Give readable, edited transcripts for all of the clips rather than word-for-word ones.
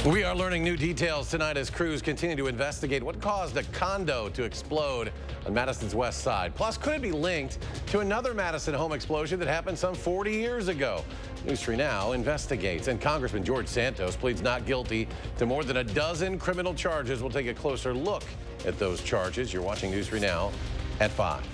We are learning new details tonight as crews continue to investigate what caused a condo to explode on Madison's west side. Plus, could it be linked to another Madison home explosion that happened some 40 years ago? News 3 Now investigates, and Congressman George Santos pleads not guilty to more than a dozen criminal charges. We'll take a closer look at those charges. You're watching News 3 Now at 5.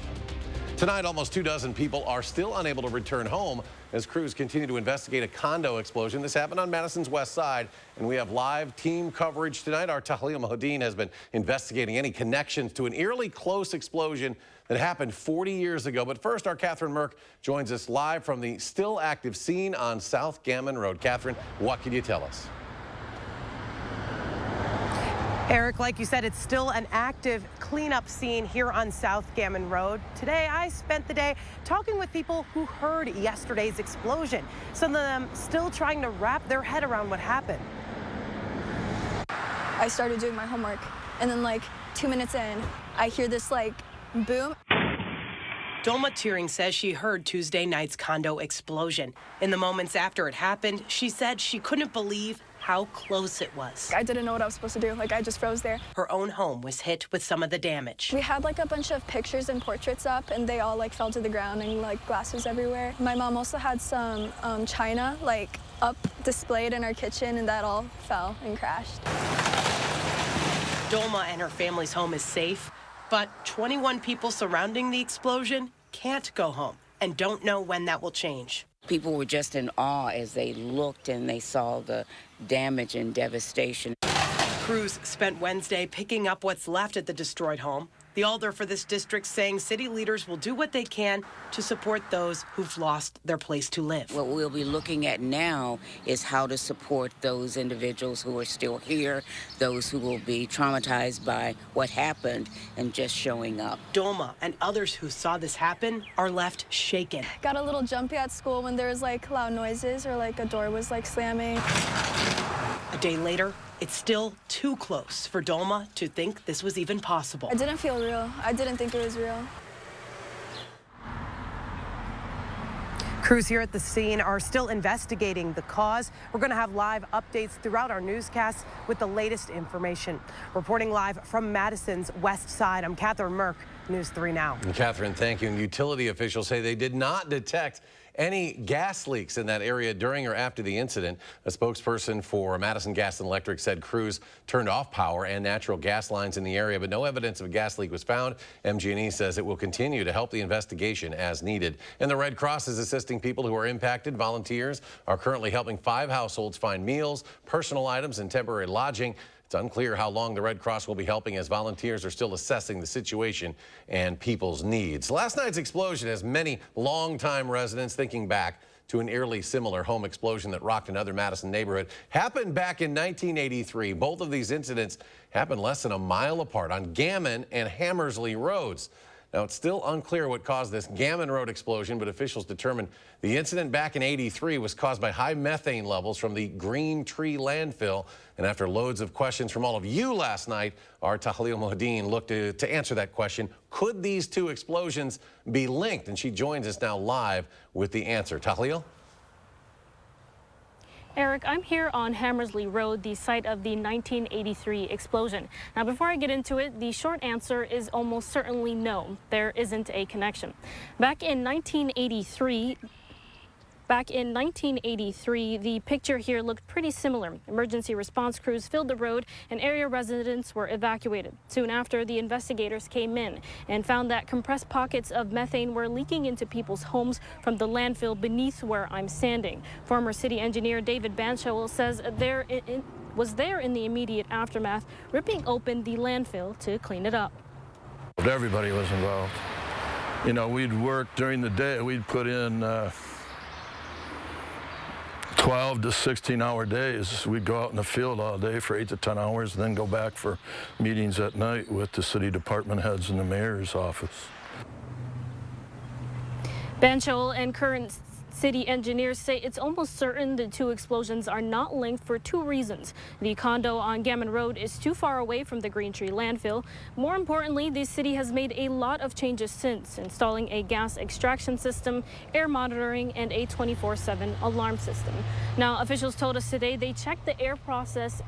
Tonight, almost 24 people are still unable to return home as crews continue to investigate a condo explosion. This happened on Madison's west side, and we have live team coverage tonight. Our Tahlil Mohadeen has been investigating any connections to an eerily close explosion that happened 40 years ago. But first, our Catherine Merck joins us live from the still active scene on South Gammon Road. Catherine, what can you tell us? Eric, like you said, it's still an active cleanup scene here on South Gammon Road. Today, I spent the day talking with people who heard yesterday's explosion. Some of them still trying to wrap their head around what happened. I started doing my homework, and then like 2 minutes in, I hear this like boom. Dolma Turing says she heard Tuesday night's condo explosion. In the moments after it happened, she said she couldn't believe how close it was. I didn't know what I was supposed to do. Like, I just froze there. Her own home was hit with some of the damage. We had like a bunch of pictures and portraits up, and they all like fell to the ground, and like glass was everywhere. My mom also had some china like up displayed in our kitchen, and that all fell and crashed. Dolma and her family's home is safe, but 21 people surrounding the explosion can't go home and don't know when that will change. People were just in awe as they looked and they saw the damage and devastation. Crews spent Wednesday picking up what's left at the destroyed home. The alder for this district saying city leaders will do what they can to support those who've lost their place to live. What we'll be looking at now is how to support those individuals who are still here, those who will be traumatized by what happened and just showing up. Dolma and others who saw this happen are left shaken. Got a little jumpy at school when there was like loud noises or like a door was like slamming. A day later, it's still too close for Dolma to think this was even possible. I didn't feel real. I didn't think it was real. Crews here at the scene are still investigating the cause. We're going to have live updates throughout our newscasts with the latest information. Reporting live from Madison's west side, I'm Catherine Merck, News 3 Now. And Catherine, thank you. And utility officials say they did not detect any gas leaks in that area during or after the incident. A spokesperson for Madison Gas and Electric said crews turned off power and natural gas lines in the area, but no evidence of a gas leak was found. MG&E says it will continue to help the investigation as needed. And the Red Cross is assisting people who are impacted. Volunteers are currently helping 5 households find meals, personal items, and temporary lodging. It's unclear how long the Red Cross will be helping as volunteers are still assessing the situation and people's needs. Last night's explosion has many longtime residents thinking back to an eerily similar home explosion that rocked another Madison neighborhood. Happened back in 1983. Both of these incidents happened less than a mile apart on Gammon and Hammersley roads. Now, it's still unclear what caused this Gammon Road explosion, but officials determined the incident back in '83 was caused by high methane levels from the Green Tree landfill. And after loads of questions from all of you last night, our Tahlil Mohadeen looked to answer that question. Could these two explosions be linked? And she joins us now live with the answer. Tahlil? Eric, I'm here on Hammersley Road, the site of the 1983 explosion. Now, before I get into it, the short answer is almost certainly no. There isn't a connection. Back in 1983, the picture here looked pretty similar. Emergency response crews filled the road and area residents were evacuated. Soon after, the investigators came in and found that compressed pockets of methane were leaking into people's homes from the landfill beneath where I'm standing. Former city engineer David Banshowell says was there in the immediate aftermath, ripping open the landfill to clean it up. Everybody was involved. You know, we'd work during the day. We'd put in 12 to 16-hour days. We'd go out in the field all day for 8 to 10 hours, and then go back for meetings at night with the city department heads and the mayor's office. Banshowell and current city engineers say it's almost certain the two explosions are not linked for 2 reasons. The condo on Gammon Road is too far away from the Green Tree landfill. More importantly, the city has made a lot of changes since, installing a gas extraction system, air monitoring, and a 24/7 alarm system. Now, officials told us today they checked the air process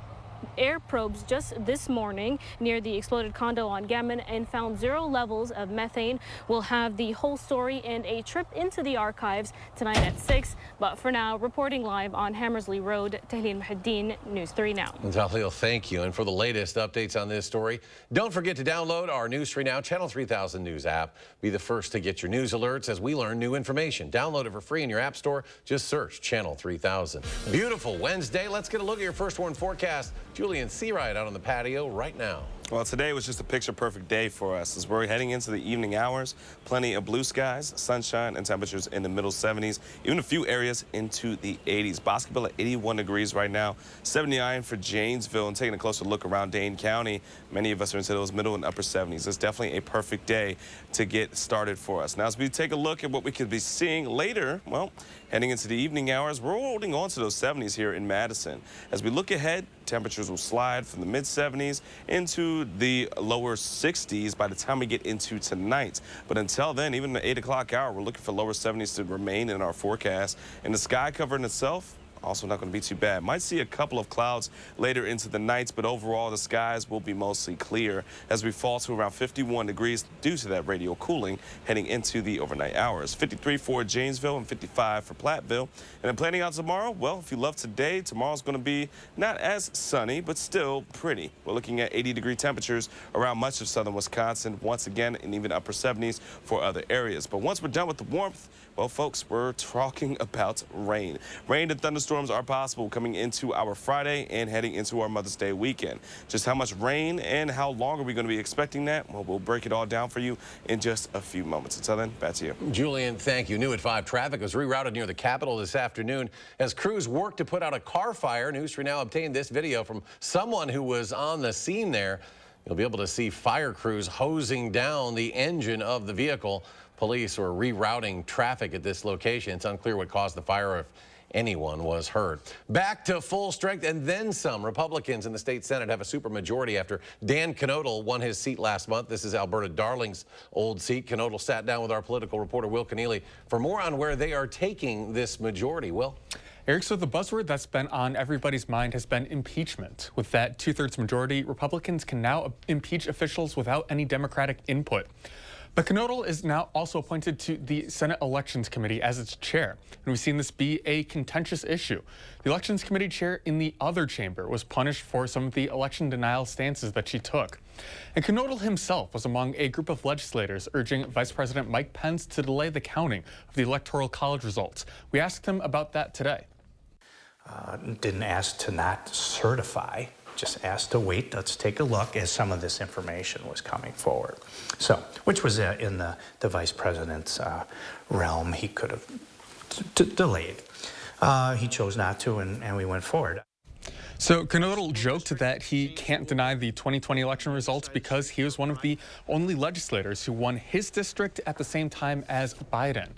air probes just this morning near the exploded condo on Gammon and found 0 levels of methane. We'll have the whole story and a trip into the archives tonight at 6. But for now, reporting live on Hammersley Road, Tahlil Muhaddin, News 3 Now. Tahlil, thank you. And for the latest updates on this story, don't forget to download our News 3 Now Channel 3000 News app. Be the first to get your news alerts as we learn new information. Download it for free in your app store. Just search Channel 3000. Beautiful Wednesday. Let's get a look at your first warn forecast. Julian Seawright out on the patio right now. Well, today was just a picture-perfect day for us as we're heading into the evening hours. Plenty of blue skies, sunshine, and temperatures in the middle 70s, even a few areas into the 80s. Bosqueville at 81 degrees right now, 79 for Janesville, and taking a closer look around Dane County, many of us are into those middle and upper 70s. It's definitely a perfect day to get started for us. Now, as we take a look at what we could be seeing later, well, heading into the evening hours, we're holding on to those 70s here in Madison. As we look ahead, temperatures will slide from the mid-70s into the lower 60s by the time we get into tonight. But until then, even the 8 o'clock hour, we're looking for lower 70s to remain in our forecast. And the sky cover in itself, also not going to be too bad. Might see a couple of clouds later into the nights, but overall the skies will be mostly clear as we fall to around 51 degrees due to that radial cooling heading into the overnight hours. 53 for Janesville and 55 for Platteville. And then planning out tomorrow, well, if you love today, tomorrow's going to be not as sunny, but still pretty. We're looking at 80-degree temperatures around much of southern Wisconsin, once again, and even upper 70s for other areas. But once we're done with the warmth, well, folks, we're talking about rain. Rain and thunderstorms are possible coming into our Friday and heading into our Mother's Day weekend. Just how much rain and how long are we going to be expecting that? Well, we'll break it all down for you in just a few moments. Until then, back to you. Julian, thank you. New at 5, traffic was rerouted near the Capitol this afternoon as crews worked to put out a car fire. News 3 Now obtained this video from someone who was on the scene there. You'll be able to see fire crews hosing down the engine of the vehicle. Police were rerouting traffic at this location. It's unclear what caused the fire, if anyone was hurt. Back to full strength and then some. Republicans in the state Senate have a supermajority after Dan Knodel won his seat last month. This is Alberta Darling's old seat. Knodel sat down with our political reporter Will Keneally for more on where they are taking this majority. Will? Eric, so the buzzword that's been on everybody's mind has been impeachment. With that two-thirds majority, Republicans can now impeach officials without any Democratic input. But Knodel is now also appointed to the Senate Elections Committee as its chair, and we've seen this be a contentious issue. The Elections Committee chair in the other chamber was punished for some of the election denial stances that she took. And Knodel himself was among a group of legislators urging Vice President Mike Pence to delay the counting of the Electoral College results. We asked him about that today. Didn't ask to not certify, just asked to wait. Let's take a look as some of this information was coming forward. So, which was in the vice president's realm. He could have delayed. He chose not to, and we went forward. So Knodel joked that he can't deny the 2020 election results because he was one of the only legislators who won his district at the same time as Biden.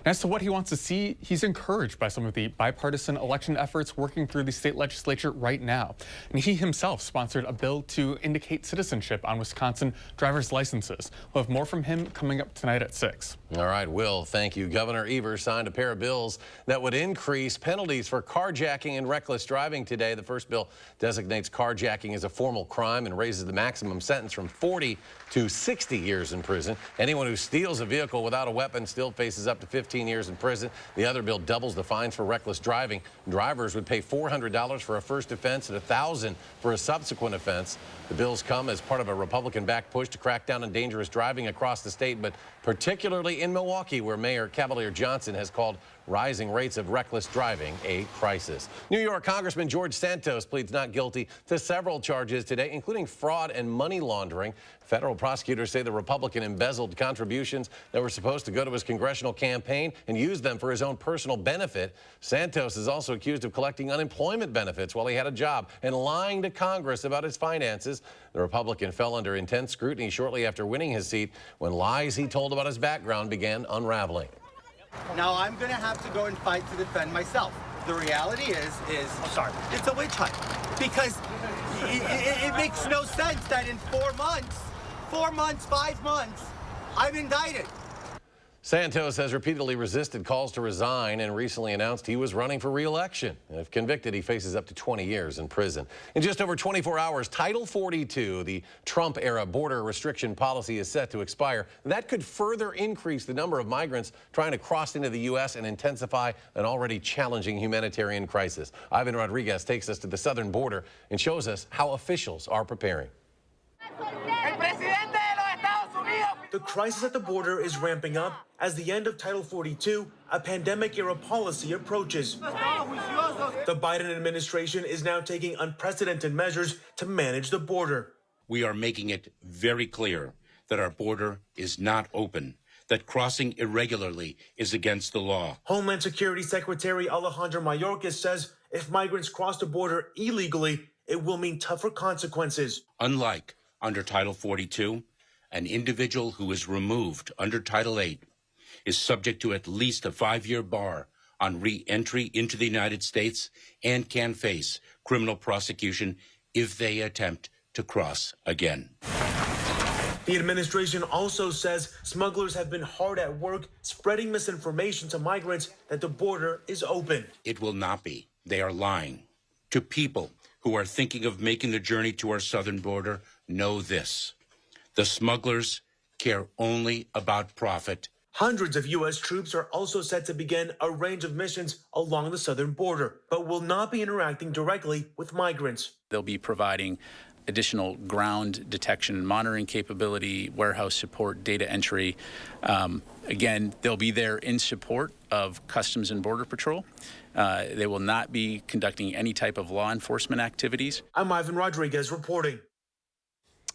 And as to what he wants to see, he's encouraged by some of the bipartisan election efforts working through the state legislature right now. And he himself sponsored a bill to indicate citizenship on Wisconsin driver's licenses. We'll have more from him coming up tonight at 6. All right, Will, thank you. Governor Evers signed a pair of bills that would increase penalties for carjacking and reckless driving today. The first bill designates carjacking as a formal crime and raises the maximum sentence from 40 to 60 years in prison. Anyone who steals a vehicle without a weapon still faces up to 15 years in prison. The other bill doubles the fines for reckless driving. Drivers would pay $400 for a first offense and $1,000 for a subsequent offense. The bills come as part of a Republican-backed push to crack down on dangerous driving across the state, but particularly in Milwaukee, where Mayor Cavalier Johnson has called rising rates of reckless driving a crisis. New York Congressman George Santos pleads not guilty to several charges today, including fraud and money laundering. Federal prosecutors say the Republican embezzled contributions that were supposed to go to his congressional campaign and used them for his own personal benefit. Santos is also accused of collecting unemployment benefits while he had a job and lying to Congress about his finances. The Republican fell under intense scrutiny shortly after winning his seat when lies he told about his background began unraveling. Now I'm going to have to go and fight to defend myself. The reality is it's a witch hunt, because it makes no sense that in 4 months, 5 months, I'm indicted. Santos has repeatedly resisted calls to resign and recently announced he was running for re-election. If convicted, he faces up to 20 years in prison. In just over 24 hours, Title 42, the Trump-era border restriction policy, is set to expire. That could further increase the number of migrants trying to cross into the U.S. and intensify an already challenging humanitarian crisis. Ivan Rodriguez takes us to the southern border and shows us how officials are preparing. The crisis at the border is ramping up as the end of Title 42, a pandemic-era policy, approaches. The Biden administration is now taking unprecedented measures to manage the border. We are making it very clear that our border is not open, that crossing irregularly is against the law. Homeland Security Secretary Alejandro Mayorkas says if migrants cross the border illegally, it will mean tougher consequences. Unlike under Title 42, an individual who is removed under Title 8 is subject to at least a 5-year bar on re-entry into the United States and can face criminal prosecution if they attempt to cross again. The administration also says smugglers have been hard at work spreading misinformation to migrants that the border is open. It will not be. They are lying. To people who are thinking of making the journey to our southern border, know this. The smugglers care only about profit. Hundreds of U.S. troops are also set to begin a range of missions along the southern border, but will not be interacting directly with migrants. They'll be providing additional ground detection and monitoring capability, warehouse support, data entry. Again, they'll be there in support of Customs and Border Patrol. They will not be conducting any type of law enforcement activities. I'm Ivan Rodriguez reporting.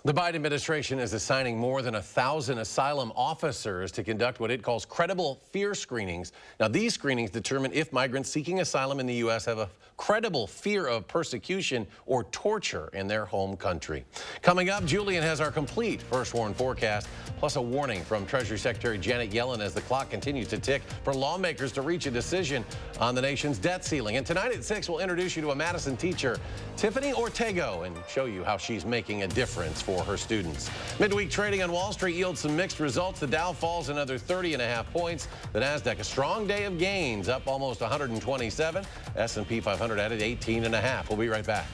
The Biden administration is assigning more than 1,000 asylum officers to conduct what it calls credible fear screenings. Now, these screenings determine if migrants seeking asylum in the U.S. have a credible fear of persecution or torture in their home country. Coming up, Julian has our complete first warn forecast, plus a warning from Treasury Secretary Janet Yellen as the clock continues to tick for lawmakers to reach a decision on the nation's debt ceiling. And tonight at 6, we'll introduce you to a Madison teacher, Tiffany Ortego, and show you how she's making a difference for her students. Midweek trading on Wall Street yields some mixed results. The Dow falls another 30.5 points. The Nasdaq a strong day of gains, up almost 127. S&P 500 added 18.5. We'll be right back.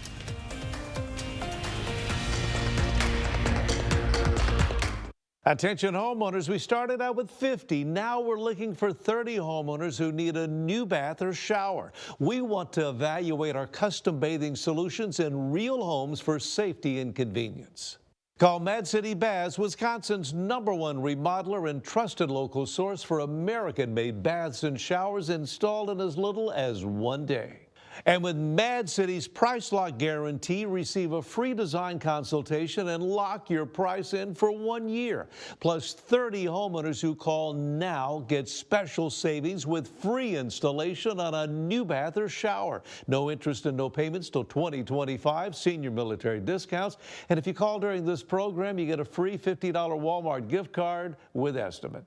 Attention homeowners, we started out with 50. Now we're looking for 30 homeowners who need a new bath or shower. We want to evaluate our custom bathing solutions in real homes for safety and convenience. Call Mad City Baths, Wisconsin's #1 remodeler and trusted local source for American-made baths and showers installed in as little as 1 day. And with Mad City's Price Lock Guarantee, receive a free design consultation and lock your price in for 1 year. Plus, 30 homeowners who call now get special savings with free installation on a new bath or shower. No interest and no payments till 2025, senior military discounts. And if you call during this program, you get a free $50 Walmart gift card with estimate.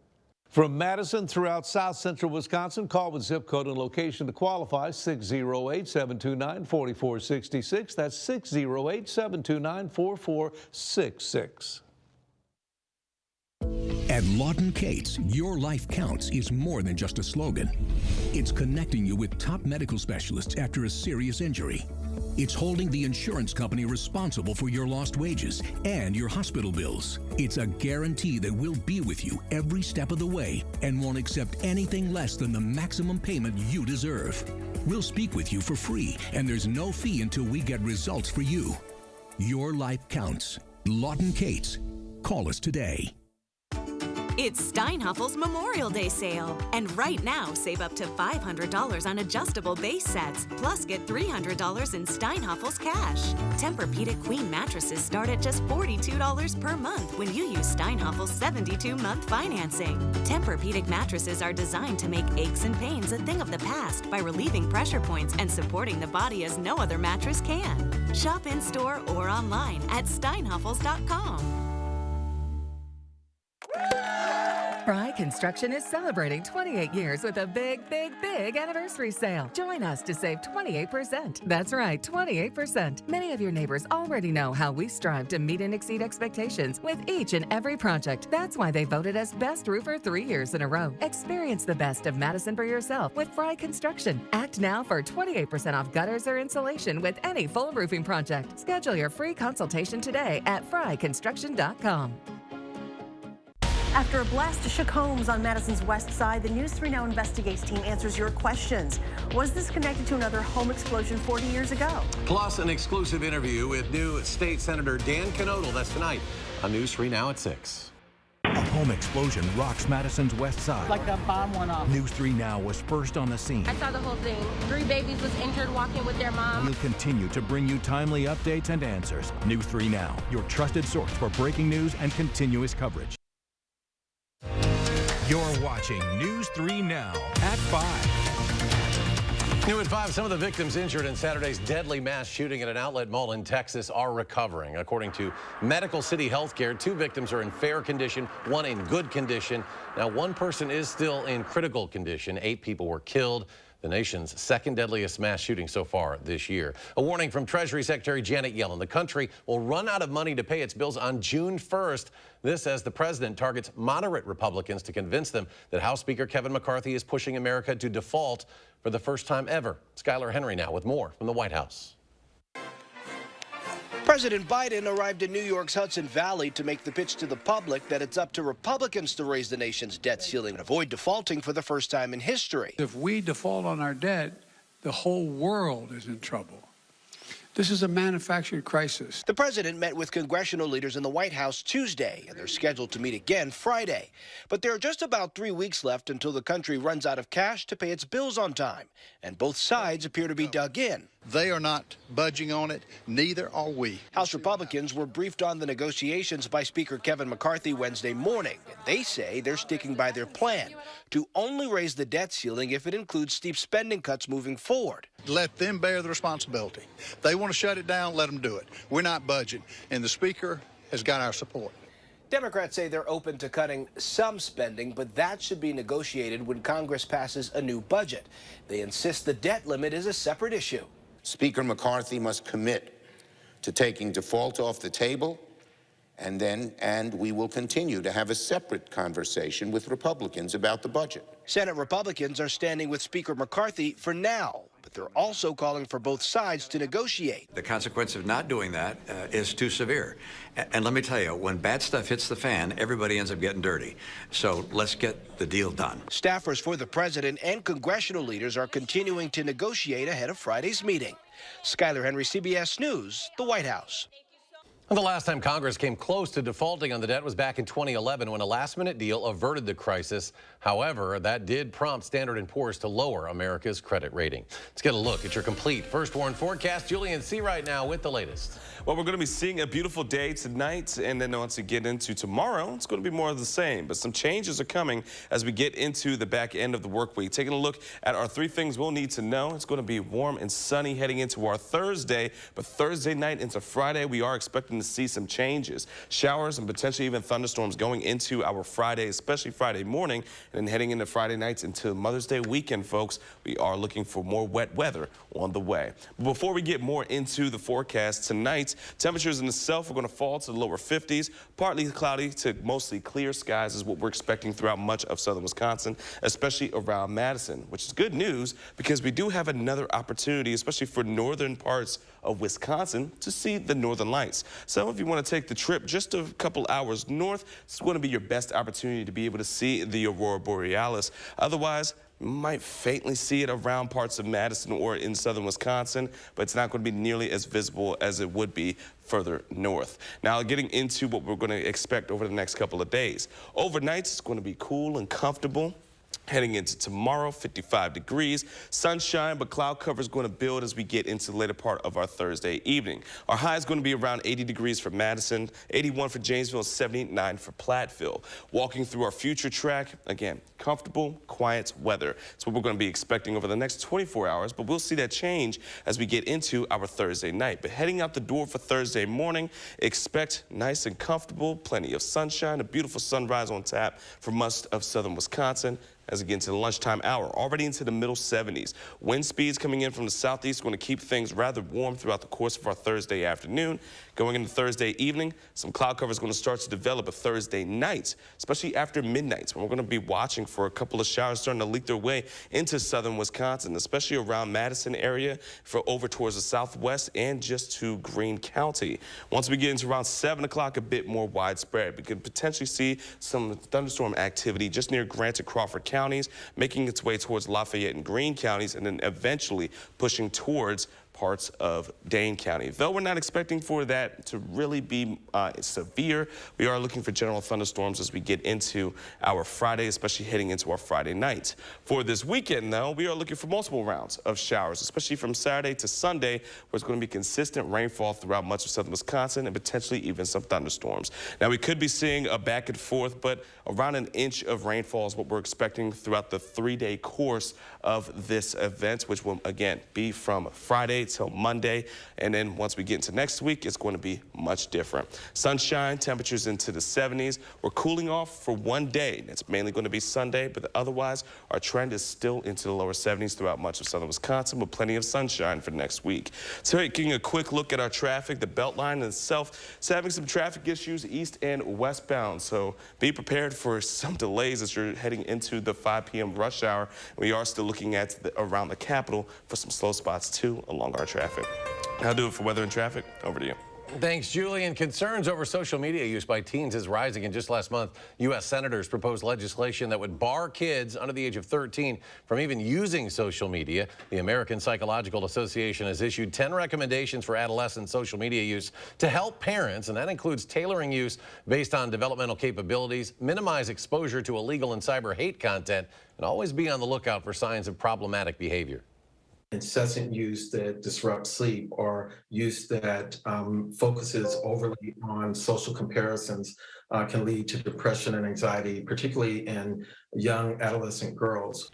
From Madison throughout South Central Wisconsin, call with zip code and location to qualify, 608-729-4466. That's 608-729-4466. At Lawton Cates, your life counts is more than just a slogan. It's connecting you with top medical specialists after a serious injury. It's holding the insurance company responsible for your lost wages and your hospital bills. It's a guarantee that we'll be with you every step of the way and won't accept anything less than the maximum payment you deserve. We'll speak with you for free, and there's no fee until we get results for you. Your life counts. Lawton Cates. Call us today. It's Steinhaffel's Memorial Day sale. And right now, save up to $500 on adjustable base sets. Plus, get $300 in Steinhaffel's cash. Tempur-Pedic Queen mattresses start at just $42 per month when you use Steinhaffel's 72-month financing. Tempur-Pedic mattresses are designed to make aches and pains a thing of the past by relieving pressure points and supporting the body as no other mattress can. Shop in-store or online at steinhaffels.com. Fry Construction is celebrating 28 years with a big anniversary sale. Join us to save 28%. That's right, 28%. Many of your neighbors already know how we strive to meet and exceed expectations with each and every project. That's why they voted us Best Roofer 3 years in a row. Experience the best of Madison for yourself with Fry Construction. Act now for 28% off gutters or insulation with any full roofing project. Schedule your free consultation today at fryconstruction.com. After a blast shook homes on Madison's west side, the News 3 Now Investigates team answers your questions. Was this connected to another home explosion 40 years ago? Plus, an exclusive interview with new State Senator Dan Knodel. That's tonight on News 3 Now at 6. A home explosion rocks Madison's west side. Like a bomb went off. News 3 Now was first on the scene. I saw the whole thing. 3 babies was injured walking with their mom. We'll continue to bring you timely updates and answers. News 3 Now, your trusted source for breaking news and continuous coverage. You're watching News 3 Now at 5. New at 5, some of the victims injured in Saturday's deadly mass shooting at an outlet mall in Texas are recovering. According to Medical City Healthcare, 2 victims are in fair condition, 1 in good condition. Now, 1 person is still in critical condition. 8 people were killed. The nation's second deadliest mass shooting so far this year. A warning from Treasury Secretary Janet Yellen. The country will run out of money to pay its bills on June 1st. This as the president targets moderate Republicans to convince them that House Speaker Kevin McCarthy is pushing America to default for the first time ever. Skylar Henry now with more from the White House. President Biden arrived in New York's Hudson Valley to make the pitch to the public that it's up to Republicans to raise the nation's debt ceiling and avoid defaulting for the first time in history. If we default on our debt, the whole world is in trouble. This is a manufactured crisis. The president met with congressional leaders in the White House Tuesday, and they're scheduled to meet again Friday. But there are just about 3 weeks left until the country runs out of cash to pay its bills on time, and both sides appear to be dug in. They are not budging on it, neither are we. House Republicans were briefed on the negotiations by Speaker Kevin McCarthy Wednesday morning, and they say they're sticking by their plan to only raise the debt ceiling if it includes steep spending cuts moving forward. Let them bear the responsibility. They want to shut it down, let them do it. We're not budging, and the Speaker has got our support. Democrats say they're open to cutting some spending, but that should be negotiated when Congress passes a new budget. They insist the debt limit is a separate issue. Speaker McCarthy must commit to taking default off the table, and we will continue to have a separate conversation with Republicans about the budget. Senate Republicans are standing with Speaker McCarthy for now, but they're also calling for both sides to negotiate. The consequence of not doing that is too severe. And let me tell you, when bad stuff hits the fan, everybody ends up getting dirty. So let's get the deal done. Staffers for the president and congressional leaders are continuing to negotiate ahead of Friday's meeting. Skylar Henry, CBS News, the White House. The last time Congress came close to defaulting on the debt was back in 2011 when a last-minute deal averted the crisis. However, that did prompt Standard & Poor's to lower America's credit rating. Let's get a look at your complete First Warn forecast. Julian C. right now with the latest. Well, we're going to be seeing a beautiful day tonight, and then once we get into tomorrow, it's going to be more of the same. But some changes are coming as we get into the back end of the work week. Taking a look at our 3 things we'll need to know. It's going to be warm and sunny heading into our Thursday, but Thursday night into Friday, we are expecting to see some changes. Showers and potentially even thunderstorms going into our Friday, especially Friday morning, and then heading into Friday nights into Mother's Day weekend, folks. We are looking for more wet weather on the way. But before we get more into the forecast tonight, temperatures in the south are going to fall to the lower 50s. Partly cloudy to mostly clear skies is what we're expecting throughout much of southern Wisconsin, especially around Madison, which is good news because we do have another opportunity, especially for northern parts of Wisconsin, to see the northern lights. So if you want to take the trip just a couple hours north, it's going to be your best opportunity to be able to see the aurora borealis. Otherwise, you might faintly see it around parts of Madison or in southern Wisconsin, but it's not going to be nearly as visible as it would be further north. Now, getting into what we're going to expect over the next couple of days. Overnight, it's going to be cool and comfortable. Heading into tomorrow, 55 degrees, sunshine, but cloud cover is going to build as we get into the later part of our Thursday evening. Our high is going to be around 80 degrees for Madison, 81 for Janesville, 79 for Platteville. Walking through our future track, again, comfortable, quiet weather. It's what we're going to be expecting over the next 24 hours, but we'll see that change as we get into our Thursday night. But heading out the door for Thursday morning, expect nice and comfortable, plenty of sunshine, a beautiful sunrise on tap for most of southern Wisconsin. As we get into the lunchtime hour, already into the middle 70s. Wind speeds coming in from the southeast going to keep things rather warm throughout the course of our Thursday afternoon. Going into Thursday evening, some cloud cover is going to start to develop a Thursday night, especially after midnight, when we're going to be watching for a couple of showers starting to leak their way into southern Wisconsin, especially around Madison area, for over towards the southwest and just to Greene County. Once we get into around 7 o'clock, a bit more widespread. We could potentially see some thunderstorm activity just near Grant and Crawford counties, making its way towards Lafayette and Greene counties, and then eventually pushing towards parts of Dane County. Though we're not expecting for that to really be severe, we are looking for general thunderstorms as we get into our Friday, especially heading into our Friday night. For this weekend, though, we are looking for multiple rounds of showers, especially from Saturday to Sunday, where it's going to be consistent rainfall throughout much of southern Wisconsin and potentially even some thunderstorms. Now, we could be seeing a back and forth, but around an inch of rainfall is what we're expecting throughout the 3-day course of this event, which will, again, be from Friday till Monday, and then once we get into next week, it's going to be much different. Sunshine, temperatures into the 70s. We're cooling off for one day. It's mainly going to be Sunday, but otherwise, our trend is still into the lower 70s throughout much of southern Wisconsin, with plenty of sunshine for next week. So, taking a quick look at our traffic, the Beltline itself is having some traffic issues east and westbound, so be prepared for some delays as you're heading into the 5 p.m. rush hour. We are still looking at around the Capitol for some slow spots too along our traffic. That'll do it for weather and traffic. Over to you. Thanks, Julian. Concerns over social media use by teens is rising, and just last month, U.S. senators proposed legislation that would bar kids under the age of 13 from even using social media. The American Psychological Association has issued 10 recommendations for adolescent social media use to help parents, and that includes tailoring use based on developmental capabilities, minimize exposure to illegal and cyber hate content, and always be on the lookout for signs of problematic behavior. Incessant use that disrupts sleep, or use that focuses overly on social comparisons can lead to depression and anxiety, particularly in young adolescent girls.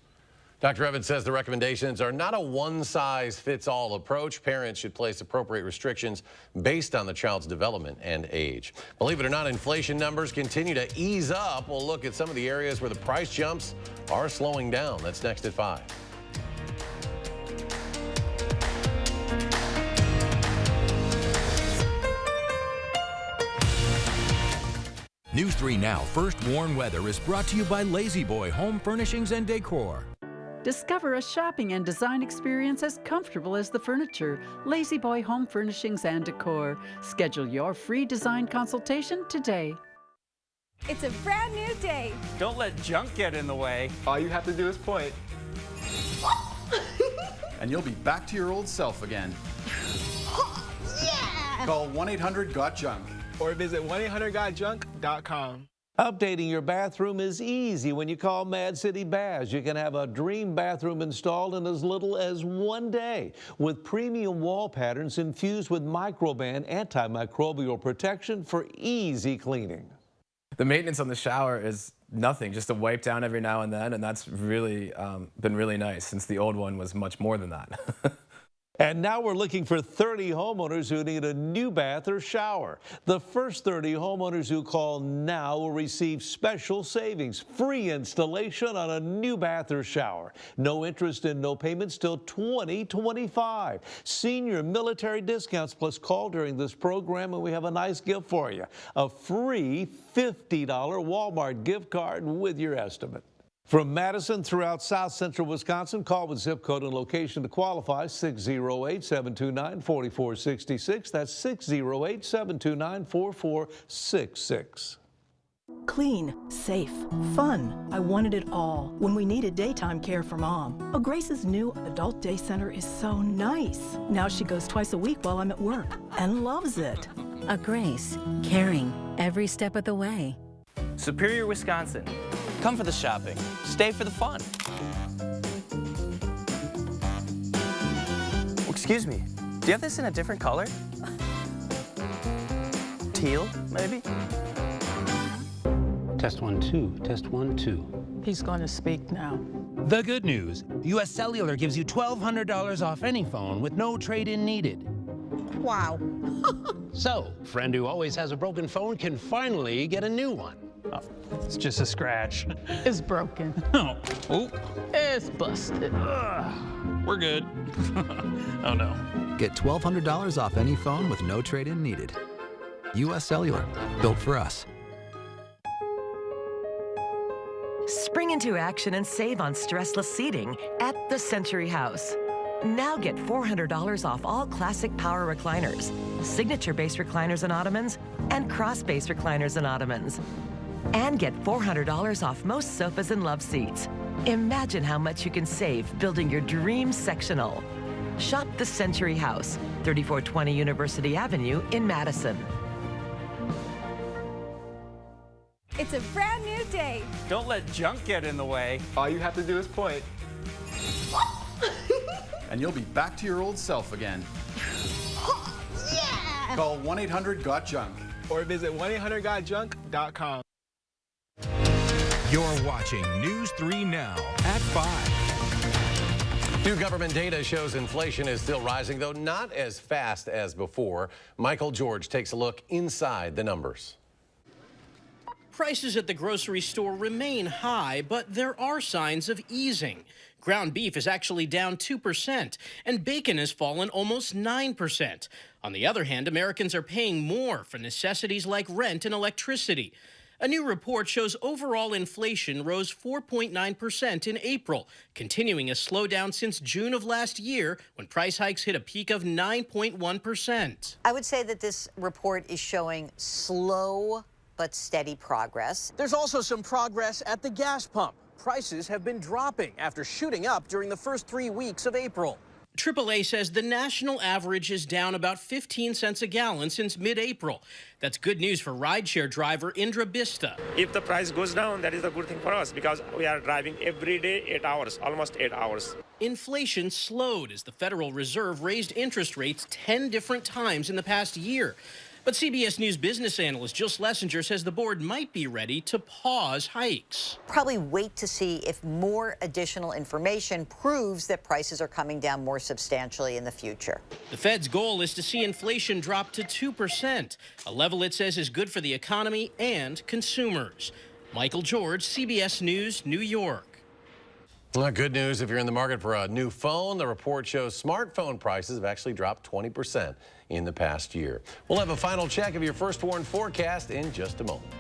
Dr. Evans says the recommendations are not a one-size-fits-all approach. Parents should place appropriate restrictions based on the child's development and age. Believe it or not, inflation numbers continue to ease up. We'll look at some of the areas where the price jumps are slowing down. That's next at 5. News 3 Now First Warn Weather is brought to you by Lazy Boy Home Furnishings and Decor. Discover a shopping and design experience as comfortable as the furniture. Lazy Boy Home Furnishings and Decor. Schedule your free design consultation today. It's a brand new day. Don't let junk get in the way. All you have to do is point. And you'll be back to your old self again. Yeah! Call 1-800-GOT-JUNK. Or visit 1-800-GOT-JUNK.com. Updating your bathroom is easy when you call Mad City Baths. You can have a dream bathroom installed in as little as 1 day with premium wall patterns infused with Microban antimicrobial protection for easy cleaning. The maintenance on the shower is nothing, just a wipe down every now and then, and that's really been really nice since the old one was much more than that. And now we're looking for 30 homeowners who need a new bath or shower. The first 30 homeowners who call now will receive special savings, free installation on a new bath or shower. No interest and no payments till 2025. Senior military discounts plus call during this program, and we have a nice gift for you. A free $50 Walmart gift card with your estimate. From Madison throughout South Central Wisconsin, call with zip code and location to qualify, 608-729-4466. That's 608-729-4466. Clean, safe, fun. I wanted it all when we needed daytime care for Mom. Oh, Grace's new adult day center is so nice. Now she goes twice a week while I'm at work and loves it. A Grace, caring every step of the way. Superior, Wisconsin. Come for the shopping. Stay for the fun. Excuse me, do you have this in a different color? Teal, maybe? Test 1, 2. Test 1, 2. He's going to speak now. The good news, U.S. Cellular gives you $1,200 off any phone with no trade-in needed. Wow. So, friend who always has a broken phone can finally get a new one. Oh, it's just a scratch. It's broken. Oh. It's busted. We're good. Oh, no. Get $1,200 off any phone with no trade-in needed. U.S. Cellular, built for us. Spring into action and save on stressless seating at the Century House. Now get $400 off all classic power recliners, signature-based recliners and ottomans, and cross-base recliners and ottomans. And get $400 off most sofas and love seats. Imagine how much you can save building your dream sectional. Shop the Century House, 3420 University Avenue in Madison. It's a brand new day. Don't let junk get in the way. All you have to do is point. And you'll be back to your old self again. Yeah! Call 1-800-GOT-JUNK. Or visit 1-800-GOT-JUNK.com. You're watching News 3 Now at 5. New government data shows inflation is still rising, though not as fast as before. Michael George takes a look inside the numbers. Prices at the grocery store remain high, but there are signs of easing. Ground beef is actually down 2%, and bacon has fallen almost 9%. On the other hand, Americans are paying more for necessities like rent and electricity. A new report shows overall inflation rose 4.9% in April, continuing a slowdown since June of last year when price hikes hit a peak of 9.1%. I would say that this report is showing slow but steady progress. There's also some progress at the gas pump. Prices have been dropping after shooting up during the first 3 weeks of April. AAA says the national average is down about 15 cents a gallon since mid-April. That's good news for rideshare driver Indra Bista. If the price goes down, that is a good thing for us because we are driving every day 8 hours, almost 8 hours. Inflation slowed as the Federal Reserve raised interest rates 10 different times in the past year. But CBS News business analyst Jill Schlesinger says the board might be ready to pause hikes. Probably wait to see if more additional information proves that prices are coming down more substantially in the future. The Fed's goal is to see inflation drop to 2%, a level it says is good for the economy and consumers. Michael George, CBS News, New York. Well, good news if you're in the market for a new phone. The report shows smartphone prices have actually dropped 20% in the past year. We'll have a final check of your First Warn forecast in just a moment.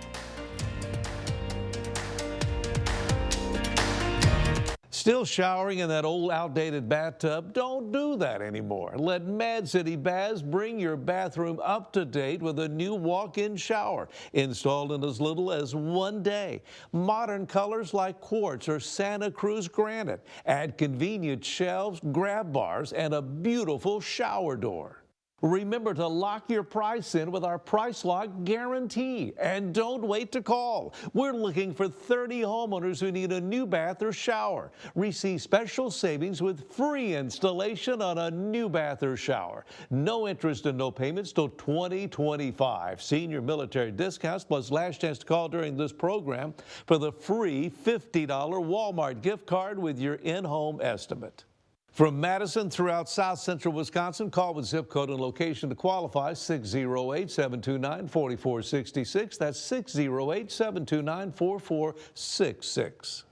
Still showering in that old outdated bathtub? Don't do that anymore. Let Mad City Baths bring your bathroom up to date with a new walk-in shower installed in as little as 1 day. Modern colors like quartz or Santa Cruz granite. Add convenient shelves, grab bars, and a beautiful shower door. Remember to lock your price in with our Price Lock Guarantee. And don't wait to call. We're looking for 30 homeowners who need a new bath or shower. Receive special savings with free installation on a new bath or shower. No interest and no payments till 2025. Senior military discounts plus last chance to call during this program for the free $50 Walmart gift card with your in-home estimate. From Madison throughout South Central Wisconsin, call with zip code and location to qualify, 608-729-4466. That's 608-729-4466.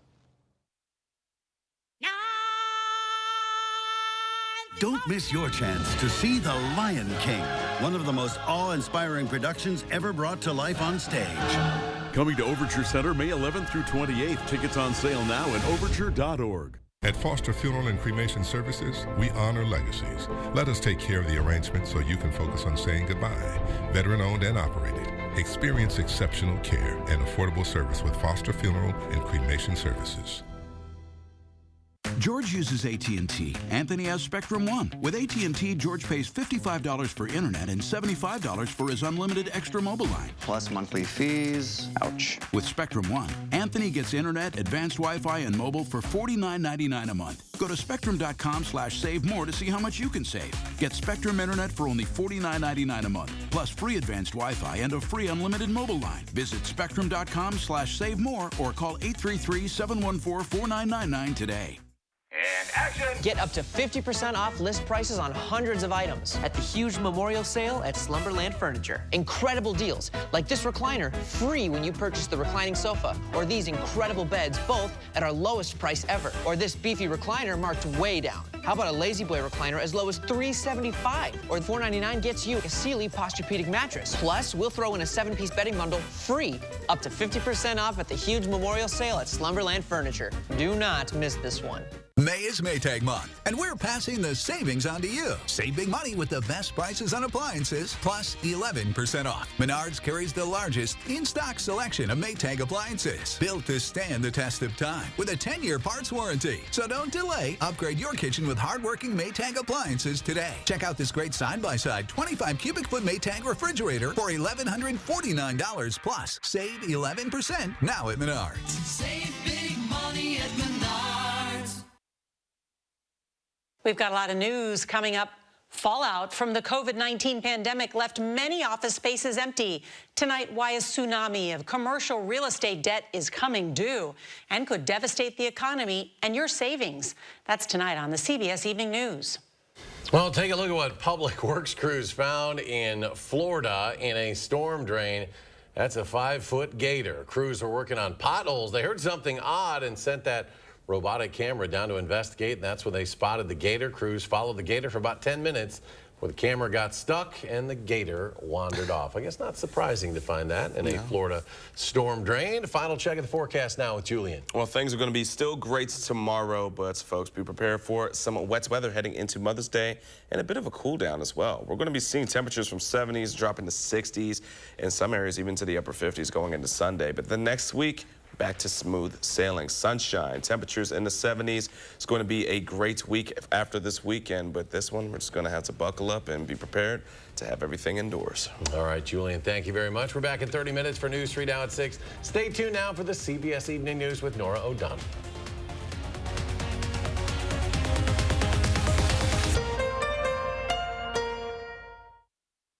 Don't miss your chance to see The Lion King, one of the most awe-inspiring productions ever brought to life on stage. Coming to Overture Center May 11th through 28th. Tickets on sale now at overture.org. At Foster Funeral and Cremation Services, we honor legacies. Let us take care of the arrangement so you can focus on saying goodbye. Veteran-owned and operated. Experience exceptional care and affordable service with Foster Funeral and Cremation Services. George uses AT&T. Anthony has Spectrum One. With AT&T, George pays $55 for internet and $75 for his unlimited extra mobile line. Plus monthly fees. Ouch. With Spectrum One, Anthony gets internet, advanced Wi-Fi, and mobile for $49.99 a month. Go to spectrum.com/save more to see how much you can save. Get Spectrum internet for only $49.99 a month, plus free advanced Wi-Fi and a free unlimited mobile line. Visit spectrum.com/save more or call 833-714-4999 today. And action! Get up to 50% off list prices on hundreds of items at the huge memorial sale at Slumberland Furniture. Incredible deals, like this recliner, free when you purchase the reclining sofa, or these incredible beds, both at our lowest price ever, or this beefy recliner marked way down. How about a Lazy Boy recliner as low as $375, or $499 gets you a Sealy Posturepedic mattress. Plus, we'll throw in a 7-piece bedding bundle free, up to 50% off at the huge memorial sale at Slumberland Furniture. Do not miss this one. May is Maytag month, and we're passing the savings on to you. Save big money with the best prices on appliances, plus 11% off. Menards carries the largest in-stock selection of Maytag appliances, built to stand the test of time with a 10-year parts warranty. So don't delay. Upgrade your kitchen with hardworking Maytag appliances today. Check out this great side-by-side 25 cubic foot Maytag refrigerator for $1,149 plus. Save 11% now at Menards. Save big money at Menards. We've got a lot of news coming up. Fallout from the COVID-19 pandemic left many office spaces empty. Tonight, why a tsunami of commercial real estate debt is coming due and could devastate the economy and your savings. That's tonight on the CBS Evening News. Well, take a look at what public works crews found in Florida in a storm drain. That's a 5-foot gator. Crews were working on potholes. They heard something odd and sent that robotic camera down to investigate, and that's when they spotted the gator. Crews followed the gator for about 10 minutes where the camera got stuck and the gator wandered off. I guess not surprising to find that in a Florida storm drain. Final check of the forecast now with Julian. Well, things are going to be still great tomorrow, but folks, be prepared for some wet weather heading into Mother's Day and a bit of a cool down as well. We're going to be seeing temperatures from 70s dropping to 60s, in some areas even to the upper 50s going into Sunday. But the next week, back to smooth sailing. Sunshine, temperatures in the 70s. It's going to be a great week after this weekend, but this one, we're just going to have to buckle up and be prepared to have everything indoors. All right, Julian, thank you very much. We're back in 30 minutes for News 3 now at 6. Stay tuned now for the CBS Evening News with Nora O'Donnell.